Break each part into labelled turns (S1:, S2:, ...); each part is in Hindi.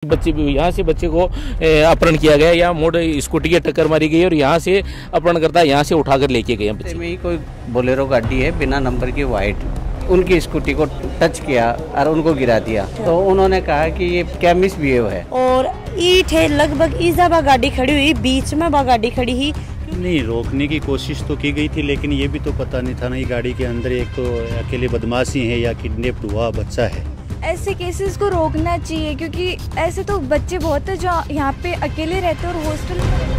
S1: बच्चे यहाँ से बच्चे को अपहरण किया गया, यहाँ मोड़ स्कूटी की टक्कर मारी गई और यहाँ से अपहरणकर्ता यहाँ से उठाकर लेके गए बच्चे
S2: में ही कोई बोलेरो गाड़ी है बिना नंबर की वाइट, उनकी स्कूटी को टच किया और उनको गिरा दिया। तो उन्होंने कहा कि ये क्या मिसबिहेव है। और
S3: ईट है लगभग ईजा बा गाड़ी खड़ी हुई, बीच में बा गाड़ी खड़ी ही
S4: नहीं, रोकने की कोशिश तो की गई थी, लेकिन ये भी तो पता नहीं था ना, ये गाड़ी के अंदर एक तो अकेले बदमाशी है या किडनैप हुआ बच्चा है।
S5: ऐसे केसेस को रोकना चाहिए क्योंकि ऐसे तो बच्चे बहुत है जो यहाँ पे अकेले रहते हैं और हॉस्टल में।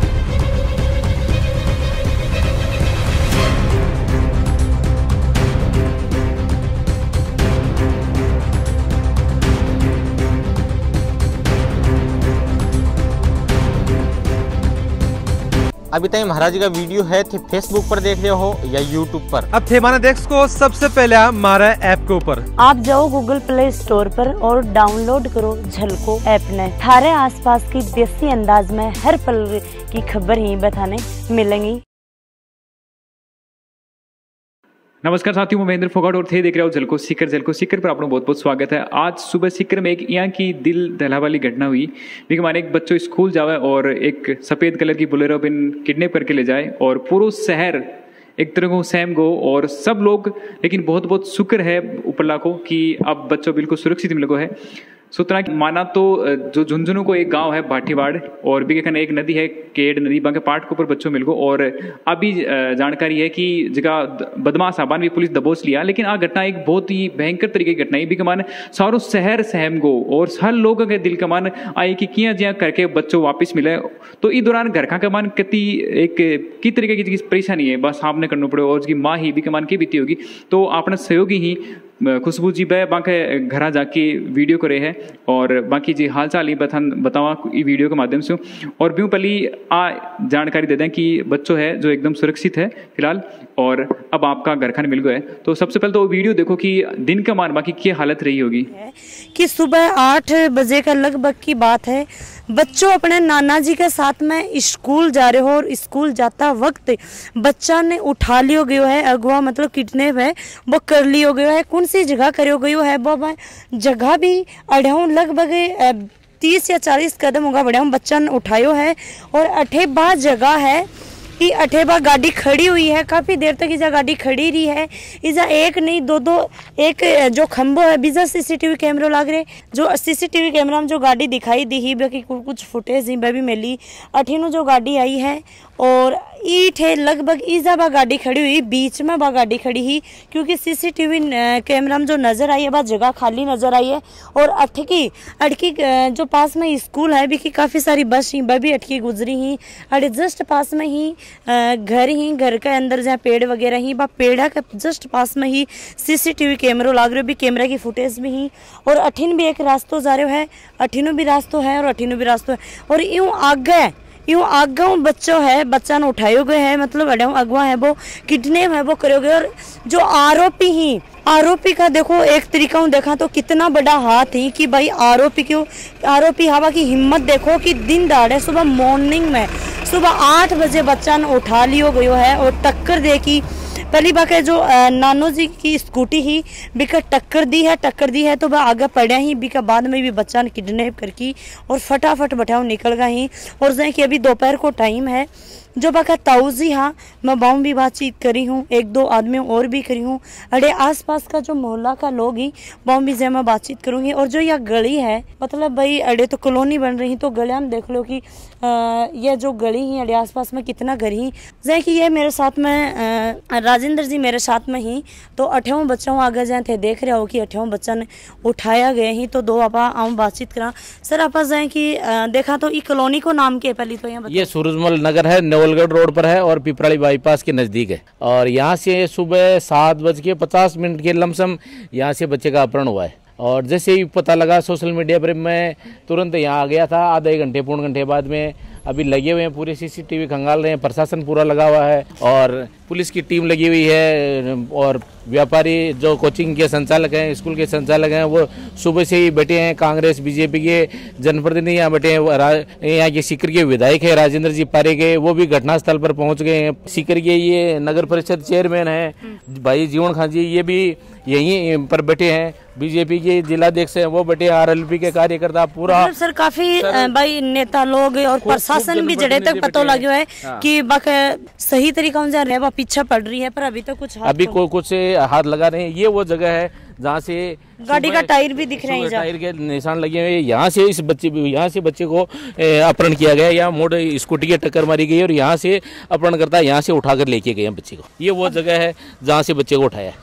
S6: अभी तक महाराज का वीडियो है थे फेसबुक पर देख रहे हो या यूट्यूब पर।
S7: अब थे माना देख को सबसे पहले आप हमारा ऐप के ऊपर
S3: आप जाओ गूगल प्ले स्टोर पर और डाउनलोड करो झलको ऐप ने। थारे आसपास की देसी अंदाज में हर पल की खबर ही बताने मिलेंगी।
S8: नमस्कार साथियों, मैं महेंद्र फोगाट और थे देख रहे हो झलको सीकर पर आपका बहुत बहुत स्वागत है। आज सुबह सीकर में एक यहाँ की दिल दहला वाली घटना हुई। देखिए हमारे एक बच्चों स्कूल जावे और एक सफेद कलर की बोलेरो बिन किडनैप करके ले जाए और पूरा शहर एक तरह को सहम गो और सब लोग, लेकिन बहुत बहुत शुक्र है उपरला को कि अब बच्चों बिल्कुल सुरक्षित मिल गो है। सूत्रा माना तो जो झुंझुनू को एक गांव है भाटीवाड़ और भी एक नदी है केड नदी, बाकी पार्ट के ऊपर बच्चों मिल गो और अभी जानकारी है कि जगह बदमाश आबान भी पुलिस दबोच लिया। लेकिन आ घटना एक बहुत ही भयंकर तरीके की घटना है, भी कमान सारो शहर सहम गो और हर लोगों के दिल कमान आई कि किया जिया करके बच्चों वापस मिले। तो इस दौरान घर का कमान कति एक की तरीके की परेशानी है बस सामने करना पड़े और उसकी माँ ही भी कमान की बीती होगी। तो अपने सहयोगी ही खुशबू जी बे बाके घर जाके वीडियो करे है और बाकी जी हाल चाल ही बतावा वीडियो के माध्यम से। और भी पहली जानकारी दे दें कि बच्चों है जो एकदम सुरक्षित है फिलहाल और अब आपका घर खाने मिल गया है। तो सबसे पहले तो वीडियो देखो कि दिन का मान बाकी क्या हालत रही होगी।
S3: कि सुबह 8 बजे का लगभग की बात है, बच्चों अपने नाना जी के साथ में स्कूल जा रहे हो और स्कूल जाता वक्त बच्चा ने उठा लियो गयो है, अगवा मतलब किडनैप है वो कर लियो गयो है। कौन सी जगह करियो गयो है वो जगह भी अढ़ाऊ लगभग 30 या 40 कदम होगा बढ़िया बच्चा ने उठायो है और अठेबा जगह है कि अठेबा गाड़ी खड़ी हुई है, काफी देर तक इजा गाड़ी खड़ी रही है। इजा एक नहीं दो एक जो खंभो है बीजा सीसीटीवी कैमरा लाग रहे, जो सीसीटीवी कैमरा में जो गाड़ी दिखाई दी ही बाकी कुछ फुटेज ही भी मिली। अठीनो जो गाड़ी आई है और ईट है लगभग ईजा बा गाड़ी खड़ी हुई, बीच में बा गाड़ी खड़ी ही क्योंकि सीसीटीवी कैमरा में जो नजर आई है बा जगह खाली नजर आई है। और अटकी जो पास में स्कूल है भी की काफी सारी बस ही भी अटकी गुजरी ही। अरे जस्ट पास में ही घर के अंदर जहाँ पेड़ वगैरह ही बा पेड़ा के जस्ट पास में ही सीसीटीवी कैमरा लाग रहे भी कैमरा की फुटेज भी ही। और अठीन भी एक रास्तो जा रहे है, अठीनो भी रास्तो है और अठीनो भी रास्तो है और यूं आगे बच्चों है बच्चा ने उठाए गए है मतलब अगवा है वो किडनैप है वो करे गए। और जो आरोपी का देखो एक तरीका देखा तो कितना बड़ा हाथ ही कि भाई आरोपी हवा की हिम्मत देखो कि दिन दहाड़े सुबह मॉर्निंग में सुबह 8 बजे बच्चा ने उठा लियो गयो है और टक्कर दे की पहली बात है जो नानो जी की स्कूटी ही बिका टक्कर दी है तो वह आगे पड़ा ही बिका बाद में भी बच्चा ने किडनैप करके और फटाफट बैठाओ निकल गए ही। और जैसे कि अभी दोपहर को टाइम है जो बाका ताऊजी हाँ मैं बाहू भी बातचीत करी हूँ, एक दो आदमी और भी करी हूँ। अरे आसपास का जो मोहल्ला का लोग ही बाहू भी मैं बातचीत करूँगी। और जो यह गली है मतलब भाई अड़े तो कॉलोनी बन रही तो गलिया में देख लो कि यह जो गली ही अड़े आसपास में कितना घर ही जैसे कि ये मेरे साथ में राजेंद्र जी मेरे साथ में ही तो 8वां बच्चा आगे जाए थे देख रहे हो कि 8वां बच्चा ने उठाया गया ही। तो दो आपा आऊँ बातचीत करा सर आप जाए कि देखा तो ई कॉलोनी को नाम के पहली तो यहाँ
S1: ये सूरजमल नगर है, नेवलगढ़ रोड पर है और पिपराड़ी बाईपास के नजदीक है। और यहाँ से सुबह 7:50 के लमसम यहाँ से बच्चे का अपहरण हुआ है। और जैसे ही पता लगा सोशल मीडिया पर मैं तुरंत यहाँ आ गया था। आधे घंटे पौन घंटे बाद में अभी लगे हुए हैं, पूरे CCTV खंगाल रहे हैं, प्रशासन पूरा लगा हुआ है और पुलिस की टीम लगी हुई है। और व्यापारी जो कोचिंग के संचालक हैं, स्कूल के संचालक हैं, वो सुबह से ही बैठे हैं। कांग्रेस BJP के जनप्रतिनिधि यहाँ बैठे हैं। यहाँ के सीकर के विधायक है राजेंद्र जी पारे के, वो भी घटनास्थल पर पहुंच गए हैं। सीकर के ये नगर परिषद चेयरमैन है भाई जीवन खान जी, ये भी यहीं पर बैठे हैं। BJP के जिलाध्यक्ष हैं वो बैठे, RLP के कार्यकर्ता पूरा
S3: सर काफी भाई नेता लोग और प्रशासन भी जड़े तक पता लगे है कि सही तरीका से पीछा पड़ रही है, पर अभी तो कुछ
S1: कुछ हाथ लगा रहे हैं। ये वो जगह है जहाँ से
S3: गाड़ी का टायर भी दिख रहे हैं,
S1: टायर के निशान लगे हुए। यहाँ से बच्चे को अपहरण किया गया, यहाँ मोड़ स्कूटी की टक्कर मारी गई और यहाँ से अपहरणकर्ता यहाँ से उठाकर लेके गए बच्चे को। ये वो जगह है जहाँ से बच्चे को उठाया।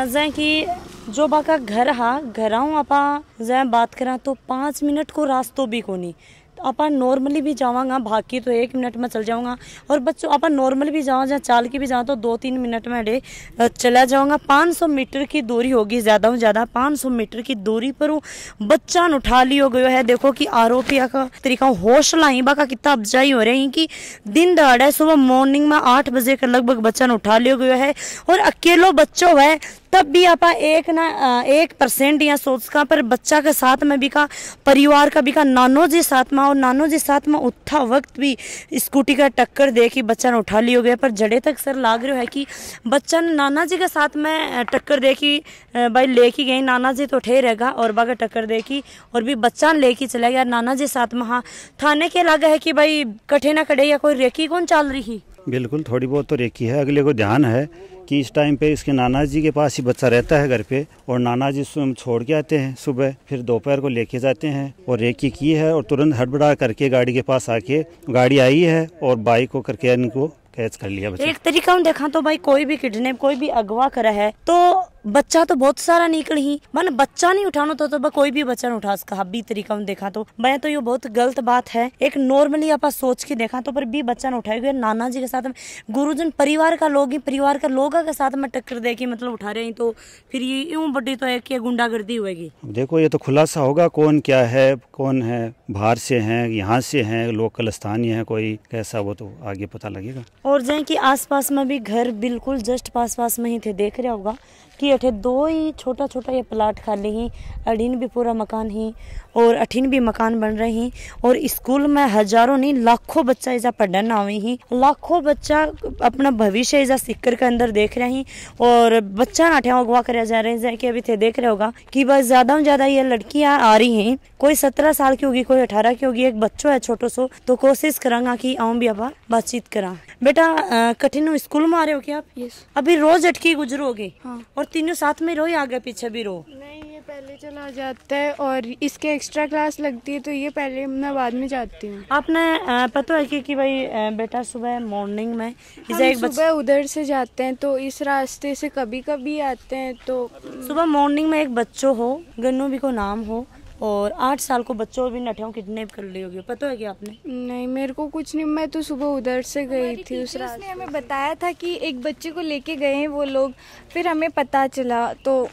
S3: जै कि जो बाका घर आपा जै बात करा तो 5 मिनट को रास्तो भी कोनी। आपा नॉर्मली भी जावांगा, भाग की तो 1 मिनट में चल जाऊंगा, और बच्चों आपा नॉर्मल भी जाओ जहाँ चाल की भी जाओ तो 2-3 मिनट में अड़े चला जाऊंगा। 500 मीटर की दूरी होगी, ज़्यादा से ज़्यादा 500 मीटर की दूरी पर बच्चा उठा लियो गयो है। देखो कि आरोपी का तरीका हौसला ही बाका कितना अफजाई हो रही कि दिन दहाड़े सुबह मॉर्निंग में 8 बजे के लगभग बच्चा उठा लियो गयो है, और अकेलो बच्चों है तब भी आपा 1% या सोच का, पर बच्चा के साथ में भी का परिवार का भी का नानो जी साथ में, और नानो जी साथ में उठा वक्त भी स्कूटी का टक्कर दे कि बच्चा ने उठा लियो गया। पर जड़े तक सर लाग रहा है कि बच्चा ने नाना जी के साथ में टक्कर दे कि भाई लेके गई, नाना जी तो ठे रहेगा और बागा टक्कर दे की और भी बच्चा ने लेके चला गया नाना जी साथ में। हाँ, थाने के लगा है कि भाई कठे ना कटे या कोई रेकी कौन चल रही।
S4: बिल्कुल थोड़ी बहुत तो रेकी है। अगले को ध्यान है कि इस टाइम पे इसके नाना जी के पास ही बच्चा रहता है घर पे, और नाना जी छोड़ के आते हैं सुबह, फिर दोपहर को लेके जाते हैं और रेकी की है, और तुरंत हड़बड़ा करके गाड़ी के पास आके गाड़ी आई है और बाइक को करके इनको कैच कर लिया।
S3: एक तरीका हम देखा तो भाई कोई भी किडनैप कोई भी अगवा करा है तो बच्चा तो बहुत सारा निकल ही, मन बच्चा नहीं उठाना तो कोई भी बच्चा नहीं उठा सका। भी तरीका हम देखा तो मैं तो ये बहुत गलत बात है। एक नॉर्मली आप सोच के देखा तो पर भी बच्चा नहीं उठाएगा। नाना जी के साथ में गुरुजन परिवार का लोग ही परिवार का लोगों के साथ में टक्कर दे के मतलब उठा रहे हैं, तो फिर ये यूं बड़ी तो है कि गुंडागर्दी होगी।
S4: देखो ये तो खुलासा होगा कौन क्या है, कौन है बाहर से हैं, यहाँ से हैं, लोकल स्थानीय है कोई कैसा, वो तो आगे पता लगेगा।
S3: और जैसे कि आसपास में भी घर बिल्कुल जस्ट पास में ही थे, देख रहे होगा कि अठे 2 ही छोटा ये प्लाट खाली ही, अड़ीन भी पूरा मकान ही और अठीन भी मकान बन रहे हैं, और स्कूल में हजारों नहीं लाखों बच्चा ऐसा पढ़ना आवे ही, लाखों बच्चा अपना भविष्य ऐसा सिक्कर के अंदर देख रहे हैं, और बच्चा नाठे अगवा करे जा रहे हैं। कि अभी थे देख रहे होगा कि बस ज्यादा से ज्यादा ये लड़कियां आ रही हैं, कोई 17 साल की होगी, कोई 18 की होगी, एक बच्चों है छोटो सो, तो कोशिश करांगा कि आऊँ भी अब बातचीत करा। बेटा कठिन स्कूल में आ रहे हो क्या आप?
S5: यस।
S3: अभी रोज अटकी गुजरोगे?
S5: हाँ।
S3: और तीनों साथ में रो या आगे पीछे भी रो?
S5: नहीं, ये पहले चला जाता है और इसके एक्स्ट्रा क्लास लगती है तो ये पहले मैं बाद में जाती हूँ।
S3: आपने पता है कि भाई बेटा सुबह मॉर्निंग में
S5: सुबह उधर से जाते हैं तो इस रास्ते से कभी कभी आते हैं, तो
S3: सुबह मॉर्निंग में एक बच्चों हो गन्नू भी को नाम हो और 8 साल को बच्चों भी नठियों किडनैप कर ली होगी, पता है क्या आपने?
S5: नहीं, मेरे को कुछ नहीं, मैं तो सुबह उधर से गई थी। उस रास्ते ने हमें बताया था कि एक बच्चे को लेके गए हैं वो लोग, फिर हमें पता चला, तो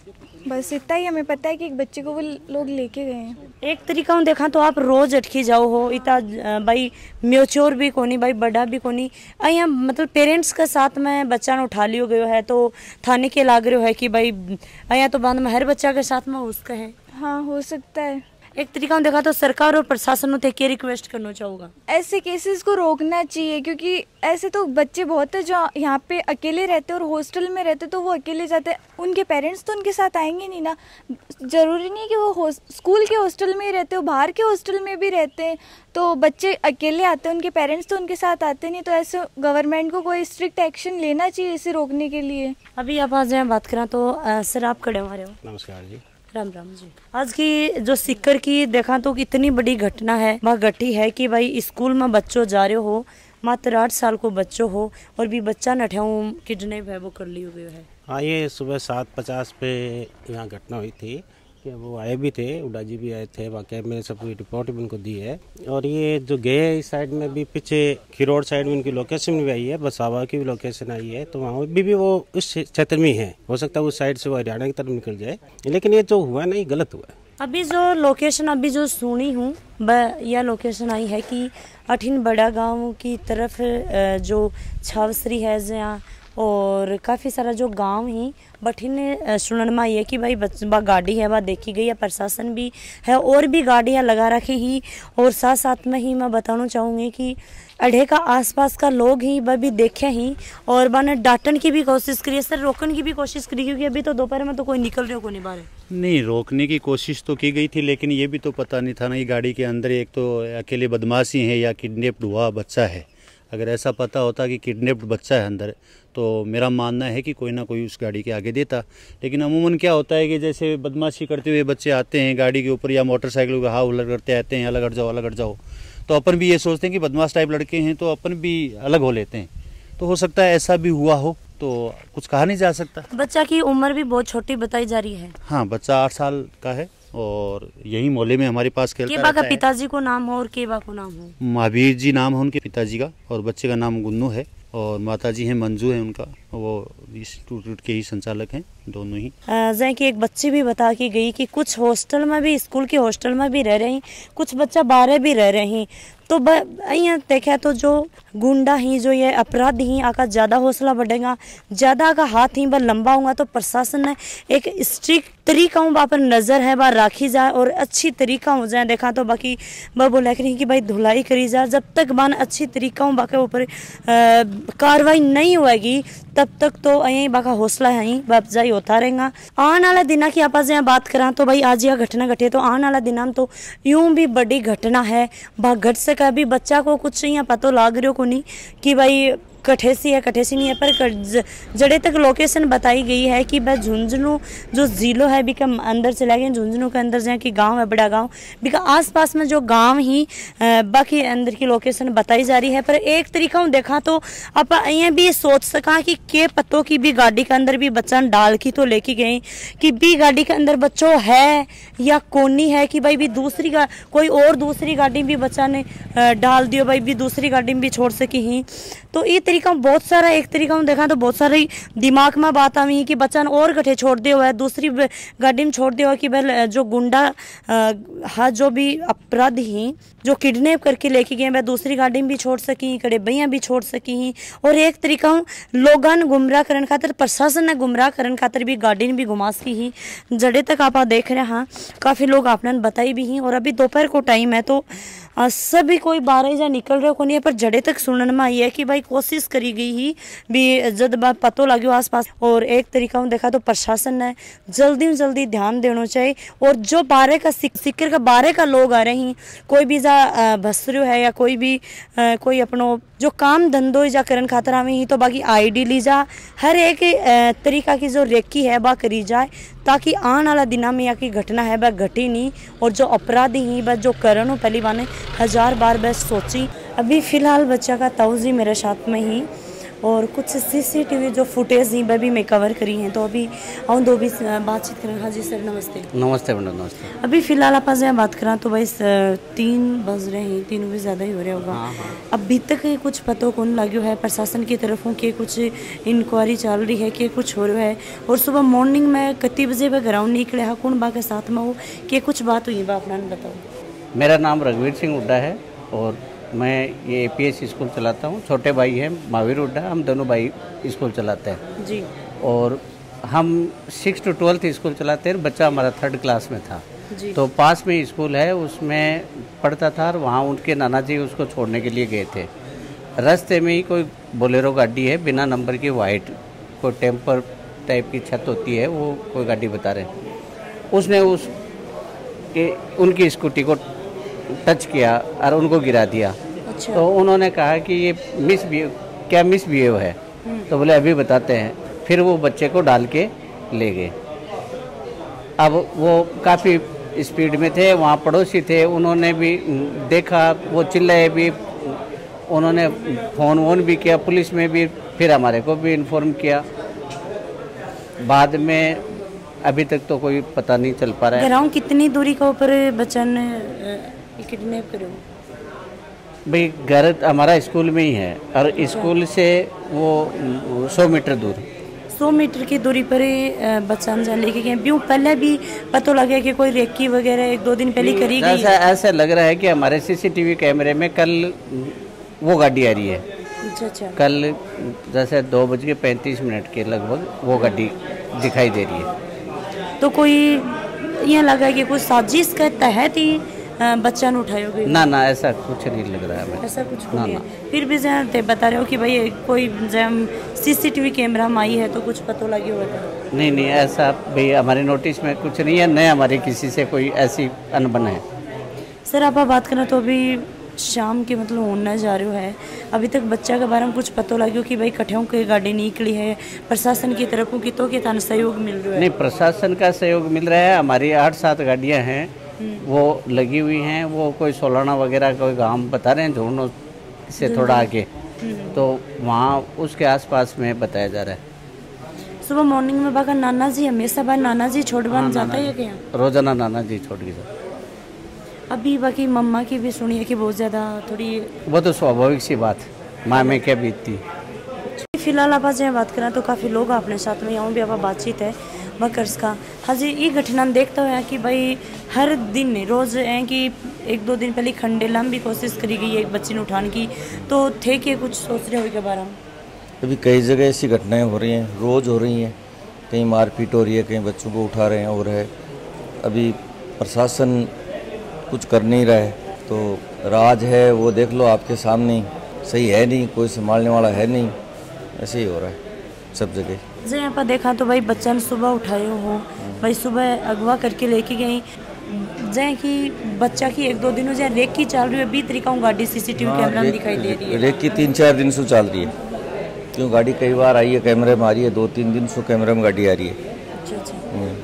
S5: बस इतना ही हमें पता है कि एक बच्चे को वो लोग लेके गए हैं।
S3: एक तरीका देखा तो आप रोज अटकी जाओ हो, इतना भाई म्योच्योर भी कोनी, भाई बड़ा भी कोनी, यहाँ मतलब पेरेंट्स के साथ में बच्चा ने उठा लियो गयो है, तो थाने के लाग रहे हो है कि भाई यहाँ तो बाद में हर बच्चा के साथ में उसका है।
S5: हाँ, हो सकता है।
S3: एक तरीका देखा तो सरकार और प्रशासन को क्या रिक्वेस्ट करना चाहूँगा,
S5: ऐसे केसेस को रोकना चाहिए, क्योंकि ऐसे तो बच्चे बहुत है जो यहाँ पे अकेले रहते और हॉस्टल में रहते, तो वो अकेले जाते, उनके पेरेंट्स तो उनके साथ आएंगे नहीं ना। जरूरी नहीं कि वो स्कूल के हॉस्टल में ही रहते हो, बाहर के हॉस्टल में भी रहते हैं, तो बच्चे अकेले आते हैं, उनके पेरेंट्स तो उनके साथ आते नहीं, तो ऐसे गवर्नमेंट को कोई स्ट्रिक्ट एक्शन लेना चाहिए इसे रोकने के लिए।
S3: अभी आप आज यहाँ बात करें तो सर आप खड़े हमारे हो।
S4: नमस्कार जी।
S3: राम राम जी। आज की जो सिक्कर की देखा तो कितनी बड़ी घटना है, वह घटी है कि भाई स्कूल में बच्चों जा रहे हो, मात्र 8 साल को बच्चों हो और भी बच्चा नठाऊं किडनैप है वो कर ली हुई है।
S9: हाँ, ये सुबह 7:50 पे यहाँ घटना हुई थी कि वो आए भी थे, उड़ा जी भी आए थे, बाकी मैंने सब रिपोर्ट भी उनको दी है। और ये जो गए इस साइड में भी पीछे खिरोड़ साइड में उनकी लोकेशन भी आई है, बसावा की भी लोकेशन आई है, तो वहाँ भी वो इस क्षेत्र में है। हो सकता है उस साइड से वो हरियाणा की तरफ निकल जाए, लेकिन ये जो हुआ ना ये गलत हुआ है।
S3: अभी जो लोकेशन अभी जो सुनी हूँ यह लोकेशन आई है कि अठिन बड़ा गांव की तरफ जो छावसरी है जहाँ और काफ़ी सारा जो गांव ही बठिन सुनन में ये कि भाई बा गाड़ी है वह देखी गई है, प्रशासन भी है और भी गाड़ियाँ लगा रखी ही। और साथ साथ में ही मैं बताना चाहूँगी कि अढ़े का आसपास का लोग ही वह भी देखे ही और मैंने डांटन की भी कोशिश करी है सर, रोकने की भी कोशिश करी, क्योंकि अभी तो दोपहर में तो कोई निकल रहे हो को नहीं बाहर।
S4: नहीं, रोकने की कोशिश तो की गई थी, लेकिन ये भी तो पता नहीं था ना कि गाड़ी के अंदर एक तो अकेले बदमाशी है या किडनैप्ड हुआ बच्चा है। अगर ऐसा पता होता कि किडनैप्ड बच्चा है अंदर तो मेरा मानना है कि कोई ना कोई उस गाड़ी के आगे देता। लेकिन अमूमन क्या होता है कि जैसे बदमाशी करते हुए बच्चे आते हैं गाड़ी के ऊपर या मोटरसाइकिल को हाव उलट करते आते हैं, अलग हट जाओ, तो अपन भी ये सोचते हैं कि बदमाश टाइप लड़के हैं तो अपन भी अलग हो लेते हैं। तो हो सकता है ऐसा भी हुआ हो, तो कुछ कहा नहीं जा सकता।
S3: बच्चा की उम्र भी बहुत छोटी बताई जा रही है।
S4: हाँ, बच्चा 8 साल का है और यही मोहल्ले में हमारे पास खेलता रहता है।
S3: केबा का पिताजी को नाम हो और केबा को नाम हो?
S4: महावीर जी नाम है उनके पिताजी का और बच्चे का नाम गुन्नू है और माताजी हैं मंजू है उनका, वो इंस्टीट्यूट के ही संचालक हैं दोनों ही।
S3: जैसे कि एक बच्ची भी बता के गई कि कुछ हॉस्टल में भी, स्कूल के हॉस्टल में भी रह रही, कुछ बच्चा बाहर भी रह रही। तो यहाँ देखा तो जो गुंडा ही, जो ये अपराध ही आका ज़्यादा हौसला बढ़ेगा, ज़्यादा का हाथ ही बर लंबा होगा तो प्रशासन ने एक स्ट्रिक्ट तरीकाओं पर नज़र है वह राखी जाए और अच्छी तरीका हो जाए। देखा तो बाकी वह बोला कि भाई धुलाई करी जाए, जब तक बान अच्छी तरीकाओं बाके ऊपर कार्रवाई नहीं होगी तब तक तो यही बाका हौसला है ही बफजाई होता रहेगा। आने वाला दिन की आप बात करा तो भाई आज यह घटना घटे तो आने वाला दिन तो यूं भी बड़ी घटना है। घट से कभी बच्चा को कुछ यहाँ पता लाग रही हो को नहीं कि भाई कठेसी है कठेसी नहीं है, पर जड़े तक लोकेशन बताई गई है कि वह झुंझुनू जो जिलो है बिका अंदर चला गए, झुंझुनू के अंदर जाए कि गांव है बड़ा गांव बिका आसपास में जो गांव ही बाकी अंदर की लोकेशन बताई जा रही है। पर एक तरीका हूँ देखा तो आप यहाँ भी सोच सका कि के पतों की भी गाड़ी के अंदर भी बच्चा डाल की तो लेके गई कि भी गाड़ी के अंदर बच्चों है या कोनी है कि भाई भी दूसरी कोई और दूसरी गाड़ी भी बच्चा ने डाल दियो भाई भी दूसरी गाड़ी में भी छोड़ सकी ही। तो ये तरीका बहुत सारा, एक तरीका देखा तो बहुत सारी दिमाग में बात आई कि बच्चा ने और गठे छोड़ दिया हुआ है, दूसरी गाड़ी में छोड़ दिया हुआ कि भाई जो गुंडा हाँ जो भी अपराध ही जो किडनैप करके लेके गए वह दूसरी गाड़ी में भी छोड़ सकी, कड़े भैया भी छोड़ सकी। और एक तरीका लोगन गुमराह करने खातर, प्रशासन ने गुमराह करने खातर भी गाड़ी भी घुमा सकी ही। जड़े तक आप देख रहे हैं हाँ काफ़ी लोग आपने बताई भी ही। और अभी दोपहर को टाइम है तो सभी कोई 12 जा निकल रहे को नहीं है, पर जड़े तक सुनने में आई है कि भाई कोशिश करी गई ही भी जब बात पतो लगे आसपास। और एक तरीका देखा तो प्रशासन ने जल्दी ध्यान देना चाहिए। और जो 12 का सिक्कर का 12 का लोग आ रहे हैं, कोई भी जा भसरू है या कोई भी कोई अपनो जो काम धंधो जा करन खातर आवे ही तो बाकी आईडी ली जा, हर एक तरीका की जो रेकी है वह करी जाए ताकि आने वाला दिना में या की घटना है वह घटी नहीं। और जो अपराधी ही वह जो करन हो पहली बार 1000 बार वह सोची। अभी फिलहाल बच्चा का ताउजी मेरे साथ में ही और कुछ सीसीटीवी जो फुटेज ही वह भी मैं कवर करी हैं। तो अभी आऊँ दो भी बातचीत करें। हाँ जी सर नमस्ते।
S2: नमस्ते मैडम नमस्ते।
S3: अभी फिलहाल आप बात करा तो भाई 3 बज रहे हैं, 3 भी ज़्यादा ही हो रहा होगा।
S2: हाँ।
S3: अभी तक कुछ पता कौन लगे है प्रशासन की तरफों के कुछ इंक्वायरी चल रही है कि कुछ हो रहा है। और सुबह मॉर्निंग में कितने बजे वह ग्राउंड निकले है कौन बा के साथ में हो कि कुछ बात हुई बा अपना बताओ।
S2: मेरा नाम रघुवीर सिंह हुड्डा है और मैं ये APS स्कूल चलाता हूँ। छोटे भाई हैं महावीर हुड्डा, हम दोनों भाई स्कूल चलाते हैं
S3: जी।
S2: और हम 6 to 12th स्कूल चलाते हैं। बच्चा हमारा 3rd क्लास में था
S3: जी।
S2: तो पास में स्कूल है उसमें पढ़ता था और वहाँ उनके नाना जी उसको छोड़ने के लिए गए थे। रास्ते में ही कोई बोलेरो गाड़ी है बिना नंबर की, वाइट कोई टेम्पर टाइप की छत होती है वो कोई गाड़ी बता रहे, उसने उनकी स्कूटी को टच किया और उनको गिरा दिया।
S3: अच्छा।
S2: तो उन्होंने कहा कि ये मिसबिहेव है। तो बोले अभी बताते हैं। फिर वो बच्चे को डाल के ले गए। अब वो काफ़ी स्पीड में थे, वहाँ पड़ोसी थे, उन्होंने भी देखा, वो चिल्लाए भी, उन्होंने फ़ोन वोन भी किया पुलिस में भी, फिर हमारे को भी इन्फॉर्म किया। बाद में अभी तक तो कोई पता नहीं चल पा रहा है।
S3: ग्राउंड कितनी दूरी के ऊपर बच्चा ने किडनैप करो?
S2: भाई घर हमारा स्कूल में ही है और स्कूल से वो 100 मीटर दूर।
S3: 100 मीटर की दूरी पर ही बच्चा अनजान लेके गए। ब्यू पहले भी पता लगे कि कोई रेकी वगैरह 1-2 दिन पहले करी गई।
S2: ऐसा लग रहा है कि हमारे सीसीटीवी कैमरे में कल वो गाड़ी आ रही है।
S3: अच्छा।
S2: कल जैसे 2:35 के लगभग वो गाड़ी दिखाई दे रही है।
S3: तो कोई यहाँ लगा कि कोई साजिश के तहत ही बच्चा ने उठाया गया?
S2: ना ऐसा कुछ नहीं लग रहा है।
S3: ऐसा कुछ नहीं है। फिर भी जैसे बता रहे हो कि भाई कोई सीसीटीवी कैमरा में आई है तो कुछ पता लगे हुआ था?
S2: नहीं ऐसा भाई हमारे नोटिस में कुछ नहीं है, न हमारे किसी से कोई ऐसी अनबन है।
S3: सर आप बात करें तो अभी शाम के मतलब होने जा रहे हो है, अभी तक बच्चा के बारे में कुछ पता लगे कि भाई कठियों की गाड़ी निकली है, प्रशासन की तरफ की तो के तान सहयोग मिल रहा है? नहीं,
S2: प्रशासन का सहयोग मिल रहा है। हमारी 8-7 गाड़ियाँ हैं वो लगी हुई हैं। वो कोई सोलाना वगैरह कोई गांव बता रहे हैं, झोड़ों से थोड़ा आगे, तो वहाँ उसके आसपास में बताया जा रहा है।
S3: सुबह मॉर्निंग में बाका नाना जी हमेशा बार नाना जी छोड़ बन जाता है क्या?
S2: रोजाना नाना जी छोड़ के जाता।
S3: अभी बाकी मम्मा की भी सुनी है कि बहुत ज़्यादा थोड़ी,
S2: वो तो स्वाभाविक सी बात, माँ में क्या बीतती।
S3: फिलहाल आप जब बात करें तो काफ़ी लोग अपने साथ में यहाँ भी आप बातचीत है बकर्स का। हाँ जी, ये घटना देखता हुआ कि भाई हर दिन रोज़ है कि 1-2 दिन पहले खंडे लंबी कोशिश करी गई है एक बच्चे ने उठाने की, तो थे कि कुछ सोच रहे हो के बारे में?
S10: अभी कई जगह ऐसी घटनाएं हो रही हैं, रोज़ हो रही हैं। कहीं मारपीट हो रही है, कहीं बच्चों को उठा रहे हैं और है। अभी प्रशासन कुछ कर नहीं रहा है, तो राज है वो देख लो आपके सामने, सही है नहीं, कोई संभालने वाला है नहीं, ऐसे ही हो रहा है सब जगह।
S3: जैसे यहाँ पर देखा तो भाई बच्चा ने सुबह उठाए हो, भाई सुबह अगवा करके लेके गई, जैसे कि बच्चा की 1-2 दिनों जैसे रेक की चल रही है, 20 तरीका गाड़ी सीसीटीवी कैमरा में दिखाई दे रही है।
S10: रेक की 3-4 दिन से चल रही है, क्यों गाड़ी कई बार आई है कैमरे में आ रही है, 2-3 दिन से कैमरे में गाड़ी आ रही है।
S3: अच्छा।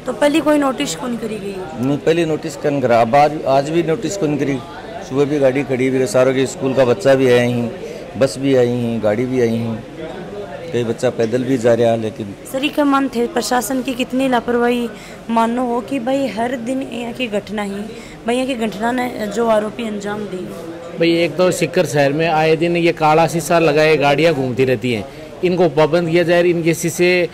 S3: तो पहले कोई नोटिस कौन करी गई? नहीं,
S10: पहले नोटिस कौन करा, अब आज भी नोटिस कौन करी। सुबह भी गाड़ी खड़ी हुई है, सारों के स्कूल का बच्चा भी आए हैं, बस भी आई हैं, गाड़ी भी आई हैं, कई बच्चा पैदल भी जा रहा है। लेकिन
S3: सर का मन थे प्रशासन की कितनी लापरवाही मानो हो कि भाई हर दिन यहाँ की घटना ही, भाई यहाँ की घटना ने जो आरोपी अंजाम दी।
S1: भाई एक तो सीकर शहर में आए दिन ये काला शीशा लगाए गाड़ियाँ घूमती रहती हैं, इनको पाबंद किया जाए, इनके शीशे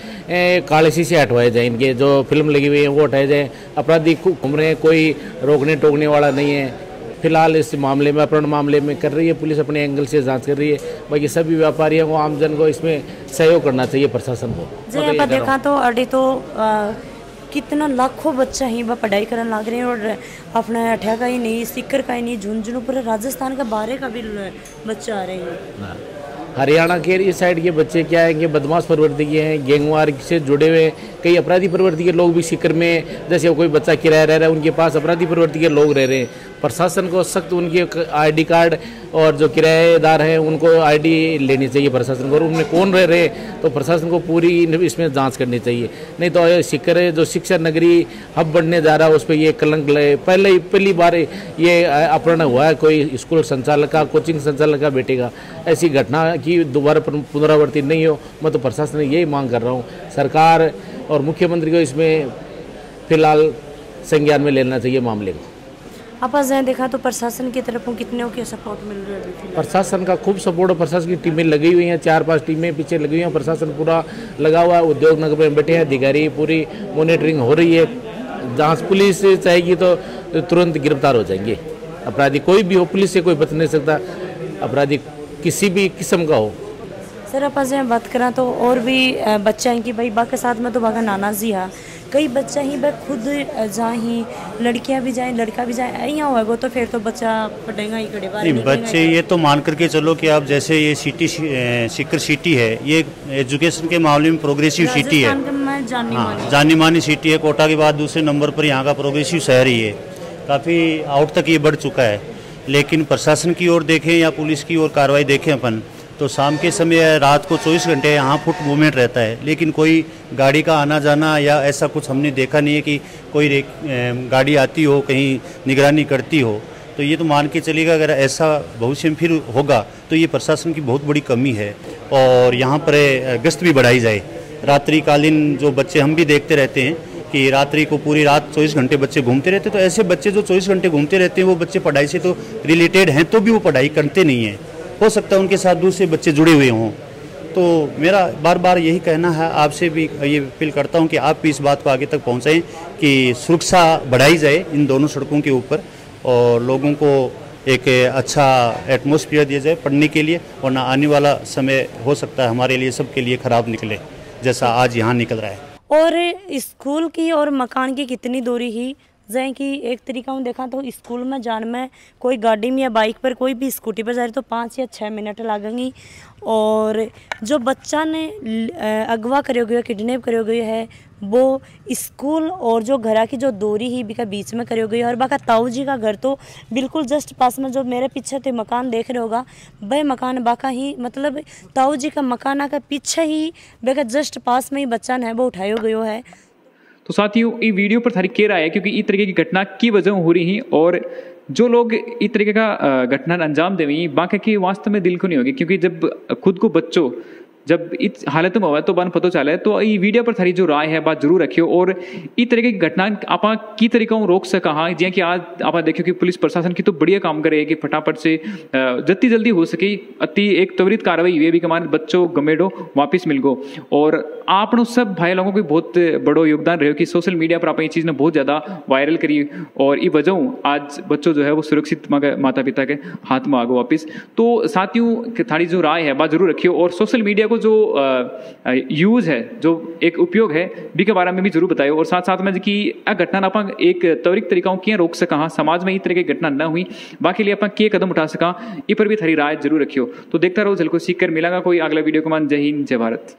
S1: काले शीशे हटवाए जाए, इनके जो फिल्म लगी हुई है वो हटाए जाए। अपराधी घूम रहे हैं, कोई रोकने टोकने वाला नहीं है। फिलहाल इस मामले में अपहरण मामले में कर रही है पुलिस, अपने एंगल से जांच कर रही है। बाकी सभी व्यापारियों को, आमजन को इसमें सहयोग करना चाहिए प्रशासन को।
S3: जब आप देखा तो अभी तो कितना लाखों बच्चा ही वह पढ़ाई करने लग रहे हैं, और अपना अठा का ही नहीं, सीकर का ही नहीं, झुंझुनू पूरे राजस्थान का बाहर का भी बच्चा आ रहे हैं।
S1: हरियाणा के इस साइड के बच्चे क्या है कि बदमाश प्रवृत्ति के हैं, गैंगवार से जुड़े हुए, कई अपराधी प्रवृत्ति के लोग भी सीकर में, जैसे कोई बच्चा किराया रह रहा है उनके पास अपराधी प्रवृत्ति के लोग रह रहे हैं। प्रशासन को सख्त उनके आईडी कार्ड और जो किराएदार हैं उनको आईडी लेनी चाहिए प्रशासन को, और उनमें कौन रह रहे तो प्रशासन को पूरी इसमें जांच करनी चाहिए। नहीं तो सीकर जो शिक्षा नगरी हब बनने जा रहा है उस पर ये कलंक लगे। पहली बार ये अपहरण हुआ है कोई स्कूल संचालक का, कोचिंग संचालक का बेटे का। ऐसी घटना की दोबारा पुनरावृत्ति नहीं हो, मैं तो प्रशासन ने यही मांग कर रहा हूँ। सरकार और मुख्यमंत्री को इसमें फिलहाल संज्ञान में लेना चाहिए मामले को।
S3: आप देखा तो प्रशासन की तरफ कितने के सपोर्ट मिल रहा है? प्रशासन
S1: का खूब सपोर्ट, प्रशासन की टीमें लगी हुई हैं, 4-5 टीमें पीछे लगी हुई हैं, प्रशासन पूरा लगा हुआ है। उद्योग नगर में बैठे हैं अधिकारी, पूरी मॉनिटरिंग हो रही है। जांच पुलिस चाहेगी तो तुरंत गिरफ्तार हो जाएंगे अपराधी। कोई भी हो, पुलिस से कोई बच नहीं सकता, अपराधी किसी भी किस्म का हो।
S3: सर आप बात करें तो और भी बच्चा है कि भाई बा के साथ में तो बागा नाना जी है, कई बच्चा ही वह खुद जा ही, लड़कियां भी जाए लड़का भी जाए, यहाँ होगा तो फिर तो बच्चा पढ़ेगा ही कड़े बारे।
S4: बच्चे ये तो मान करके चलो कि आप जैसे ये सिटी सीकर सिटी है, ये एजुकेशन के मामले में प्रोग्रेसिव सिटी है, जानी मानी सिटी है। कोटा के बाद दूसरे नंबर पर यहाँ का प्रोग्रेसिव शहर ही है, काफ़ी आउट तक ये बढ़ चुका है। लेकिन प्रशासन की ओर देखें या पुलिस की ओर कार्रवाई देखें अपन, तो शाम के समय रात को 24 घंटे यहाँ फुट मूवमेंट रहता है, लेकिन कोई गाड़ी का आना जाना या ऐसा कुछ हमने देखा नहीं है कि कोई गाड़ी आती हो, कहीं निगरानी करती हो। तो ये तो मान के चलिएगा अगर ऐसा भविष्य में फिर होगा तो ये प्रशासन की बहुत बड़ी कमी है। और यहाँ पर गश्त भी बढ़ाई जाए, रात्रिकालीन जो बच्चे हम भी देखते रहते हैं कि रात्रि को पूरी रात 24 घंटे बच्चे घूमते रहते, तो ऐसे बच्चे जो 24 घंटे घूमते रहते हैं वो बच्चे पढ़ाई से तो रिलेटेड हैं, तो भी वो पढ़ाई करते नहीं हैं। हो सकता है उनके साथ दूसरे बच्चे जुड़े हुए हों, तो मेरा बार बार यही कहना है, आपसे भी ये अपील करता हूँ कि आप भी इस बात को आगे तक पहुँचाएं कि सुरक्षा बढ़ाई जाए इन दोनों सड़कों के ऊपर और लोगों को एक अच्छा एटमॉस्फेयर दिया जाए पढ़ने के लिए, वरना आने वाला समय हो सकता है हमारे लिए सबके लिए ख़राब निकले जैसा आज यहाँ निकल रहा है।
S3: और स्कूल की और मकान की कितनी दूरी ही जैसे कि एक तरीका हूँ देखा तो स्कूल में जाने में कोई गाड़ी में या बाइक पर कोई भी स्कूटी पर जा रही तो 5 या 6 मिनट लगेंगी। और जो बच्चा ने अगवा करे हुए किडनैप करे हुए है वो स्कूल और जो घर की जो दूरी ही बिका बीच में करे हुई है। और बाका ताऊ जी का घर तो बिल्कुल जस्ट पास में, जो मेरे पीछे थे मकान देख रहे होगा वह मकान बाका ही मतलब ताऊ जी का मकान का पीछे ही बेका जस्ट पास में ही बच्चा ने वो उठाया गयो है।
S8: तो साथियों ये वीडियो पर थारी कह रहा है क्योंकि इस तरीके की घटना की वजह हो रही है और जो लोग इस तरीके का घटना अंजाम देवी बाकी की वास्तव में दिल को नहीं होगी, क्योंकि जब खुद को बच्चों जब इस हालत में हुआ तो बान पता चला है। तो ये वीडियो पर थारी जो राय है बात जरूर रखियो और इस तरह की घटना आप की तरीका रोक सका हाँ जिया कि आज आप देखियो कि पुलिस प्रशासन की तो बढ़िया काम करे कि फटाफट से जितनी जल्दी हो सके अति एक त्वरित कार्रवाई ये भी कमान बच्चों गमेडो वापिस मिल गो। और आप सब भाई लोगों को बहुत बड़ो योगदान रहे कि सोशल मीडिया पर आप ये चीज़ ने बहुत ज़्यादा वायरल करी और ये वजह आज बच्चों जो है वो सुरक्षित माता पिता के हाथ में आ गो वापिस। तो साथियों थारी जो राय है बात जरूर रखियो और सोशल मीडिया को जो यूज है जो एक उपयोग है बी के बारे में भी जरूर बताइए और साथ साथ में कि आ घटना आप एक त्वरित तरीकाओं किए रोक सका समाज में इस तरह की घटना न हुई बाकी लिए आप के कदम उठा सका ये पर भी थारी राय जरूर रखियो। तो देखता रहो झलको सीख कर मिलेगा कोई अगला वीडियो को मान। जय हिंद जय भारत।